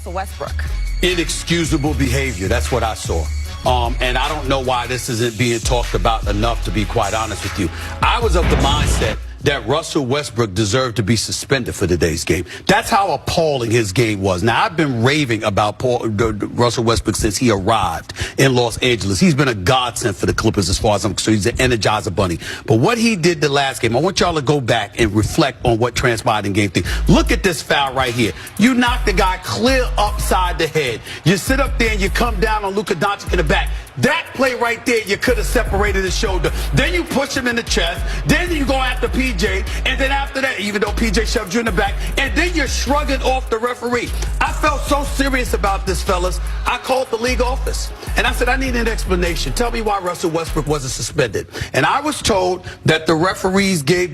Russell Westbrook. Inexcusable behavior. That's what I saw. And I don't know why this isn't being talked about enough, to be quite honest with you. I was of the mindset that Russell Westbrook deserved to be suspended for today's game. That's how appalling his game was. Now, I've been raving about Russell Westbrook since he arrived in Los Angeles. He's been a godsend for the Clippers as far as I'm concerned. He's an energizer bunny. But what he did the last game, I want y'all to go back and reflect on what transpired in game 3. Look at this foul right here. You knock the guy clear upside the head. You sit up there and you come down on Luka Doncic in the back. That play right there, you could have separated his shoulder. Then you push him in the chest. Then you go after PJ. And then after that, even though PJ shoved you in the back, and then you're shrugging off the referee. I felt so serious about this, fellas. I called the league office. And I said, I need an explanation. Tell me why Russell Westbrook wasn't suspended. And I was told that the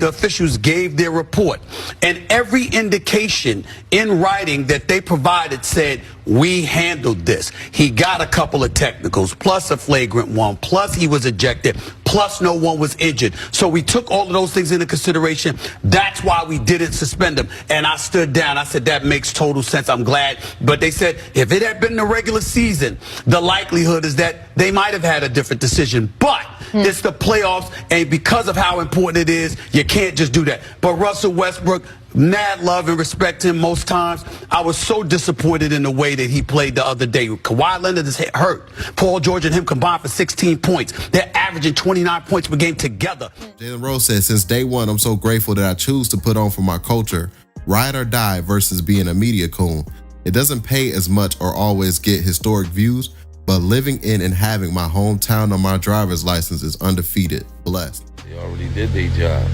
officials gave their report. And every indication in writing that they provided said, we handled this. He got a couple of technicals, plus a flagrant one, plus he was ejected, plus no one was injured. So we took all of those things into consideration. That's why we didn't suspend him. And I stood down. I said, that makes total sense. I'm glad. But they said, if it had been the regular season, the likelihood is that they might have had a different decision. But it's the playoffs, and because of how important it is, you can't just do that. But Russell Westbrook, mad love and respect him most times. I was so disappointed in the way that he played the other day. Kawhi Leonard is hurt. Paul George and him combined for 16 points. They're averaging 29 points per game together. Jalen Rose said, since day one, I'm so grateful that I choose to put on for my culture, ride or die versus being a media coon. It doesn't pay as much or always get historic views, but living in and having my hometown on my driver's license is undefeated. Blessed. They already did their job.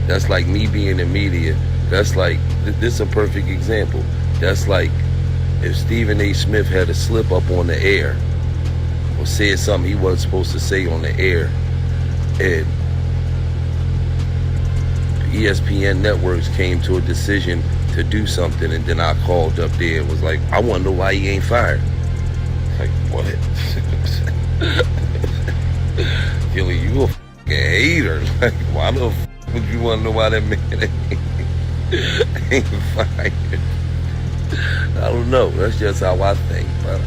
That's like me being in media. That's like, this is a perfect example. That's like if Stephen A. Smith had a slip up on the air or said something he wasn't supposed to say on the air, and ESPN networks came to a decision to do something, and then I called up there and was like, I want to know why he ain't fired. Like, what? Gilly, you a fucking hater. Like, why the f would you want to know why that man ain't fired? I don't know. That's just how I think. But,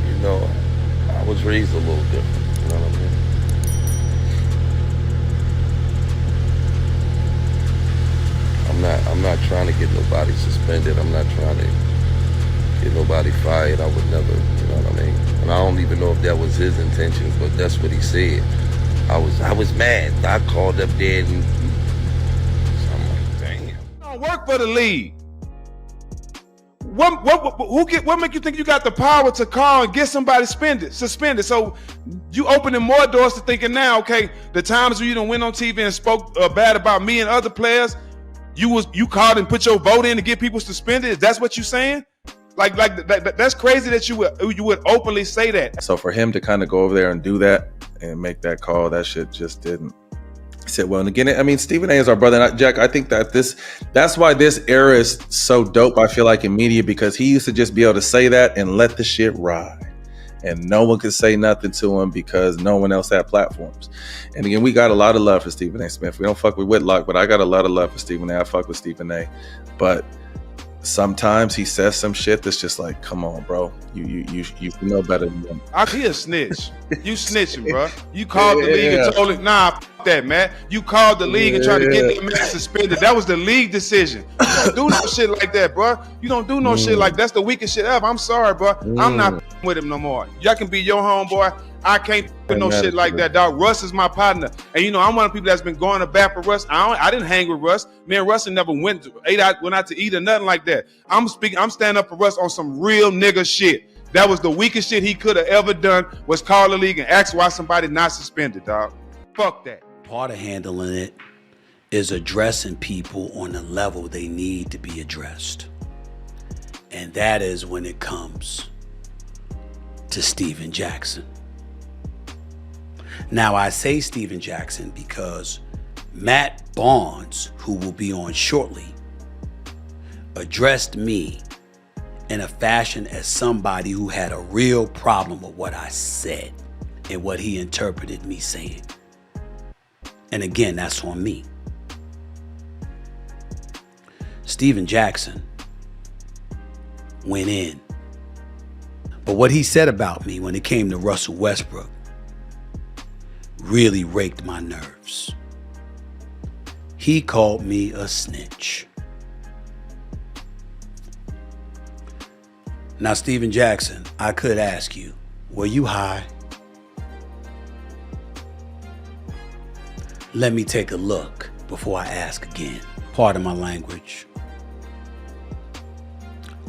you know, I was raised a little different. You know what I mean? I'm not trying to get nobody suspended. I'm not trying to get nobody fired. I would never, you know what I mean? And I don't even know if that was his intentions, but that's what he said. I was mad. I called up there and I'm like, damn. Don't work for the league. What make you think you got the power to call and get somebody suspended? So you opening more doors to thinking now, okay, the times when you done went on TV and spoke bad about me and other players, you called and put your vote in to get people suspended? Is that what you saying? Like that's crazy that you would openly say that. So for him to kind of go over there and do that and make that call, that shit just didn't sit well. And again, I mean, Stephen A. is our brother. And Jack, I think that that's why this era is so dope, I feel like, in media, because he used to just be able to say that and let the shit ride. And no one could say nothing to him because no one else had platforms. And again, we got a lot of love for Stephen A. Smith. We don't fuck with Whitlock, but I got a lot of love for Stephen A. I fuck with Stephen A. But sometimes he says some shit that's just like, come on, bro. You know better than him. He a snitch. You snitching, bro. You called the league and told it, nah, f that, man. You called the league and tried to get that man suspended. That was the league decision. You don't do no shit like that, bro. You don't do no shit like that. That's the weakest shit ever. I'm sorry, bro. I'm not with him no more. Y'all can be your homeboy. I can't with no shit like that, dog. Russ is my partner. And you know, I'm one of the people that's been going to bat for Russ. I didn't hang with Russ. Me and Russ never went out to eat or nothing like that. I'm standing up for Russ on some real nigga shit. That was the weakest shit he could have ever done, was call the league and ask why somebody not suspended, dog. Fuck that. Part of handling it is addressing people on the level they need to be addressed. And that is when it comes to Stephen Jackson. Now, I say Stephen Jackson because Matt Barnes, who will be on shortly, addressed me in a fashion as somebody who had a real problem with what I said and what he interpreted me saying. And again, that's on me. Stephen Jackson went in. But what he said about me when it came to Russell Westbrook really raked my nerves. He called me a snitch. Now, Steven Jackson, I could ask you, were you high? Let me take a look before I ask again. Pardon my language.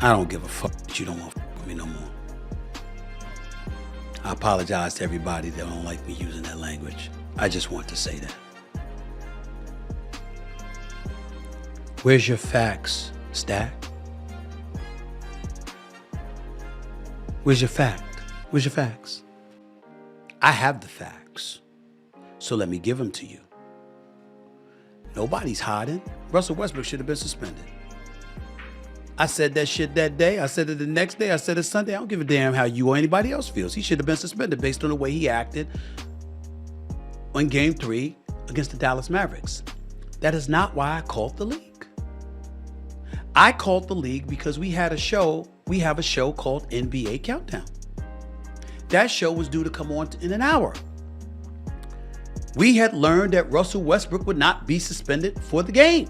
I don't give a fuck that you don't want to fuck with me no more. I apologize to everybody that don't like me using that language. I just want to say that. Where's your facts, Stack? Where's your fact? Where's your facts? I have the facts, so let me give them to you. Nobody's hiding. Russell Westbrook should have been suspended. I said that shit that day. I said it the next day. I said it Sunday. I don't give a damn how you or anybody else feels. He should have been suspended based on the way he acted on Game 3 against the Dallas Mavericks. That is not why I called the league. I called the league because we have a show called NBA Countdown. That show was due to come on in an hour. We had learned that Russell Westbrook would not be suspended for the game.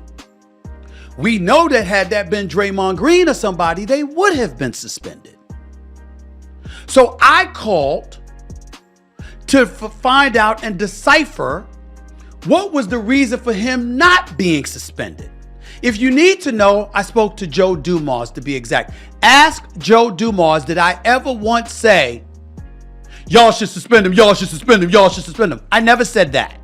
We know that had that been Draymond Green or somebody, they would have been suspended. So I called to find out and decipher what was the reason for him not being suspended. If you need to know, I spoke to Joe Dumas to be exact. Ask Joe Dumas, did I ever once say, y'all should suspend him, y'all should suspend him, y'all should suspend him? I never said that.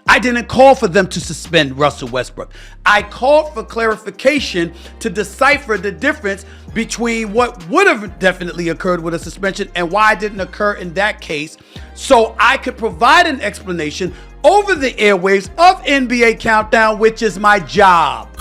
I didn't call for them to suspend Russell Westbrook. I called for clarification to decipher the difference between what would have definitely occurred with a suspension and why it didn't occur in that case, so I could provide an explanation over the airwaves of NBA Countdown, which is my job.